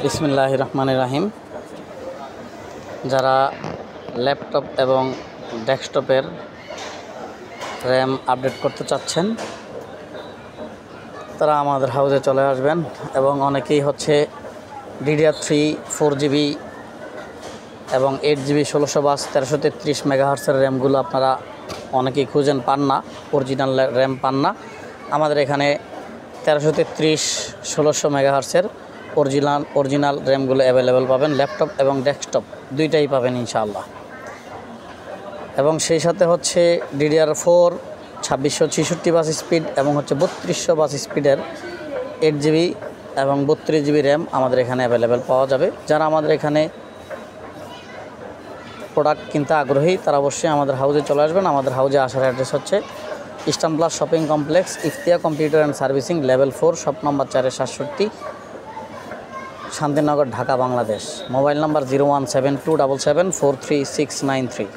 বিসমিল্লাহির রহমানির রহিম। যারা ল্যাপটপ এবং ডেস্কটপের র্যাম আপডেট করতে চাচ্ছেন তারা আমাদের হাউজে চলে আসবেন। এবং অনেকেই DDR3 4GB এবং 8GB 1600 1333 মেগাহার্টসের র্যামগুলো আপনারা অনেকেই খুঁজেন, পান না, অরিজিনাল র্যাম পান না। আমাদের এখানে 1333 1600 মেগাহার্টসের অরিজিনাল র্যামগুলো অ্যাভেলেবেল পাবেন। ল্যাপটপ এবং ডেস্কটপ দুইটাই পাবেন ইনশাআল্লাহ। এবং সেই সাথে DDR4 2666 বাস স্পিড এবং 3200 বাস স্পিডের 8GB এবং 32GB র্যাম আমাদের এখানে অ্যাভেলেবেল পাওয়া যাবে। যারা আমাদের এখানে প্রোডাক্ট কিনতে আগ্রহী তারা অবশ্যই আমাদের হাউজে চলে আসবেন। আমাদের হাউজে আসার address eastern plus shopping complex, Iftia computer and servicing, level 4, shop number 467, Shantinagar, Dhaka, Bangladesh. Mobile number 01727743693।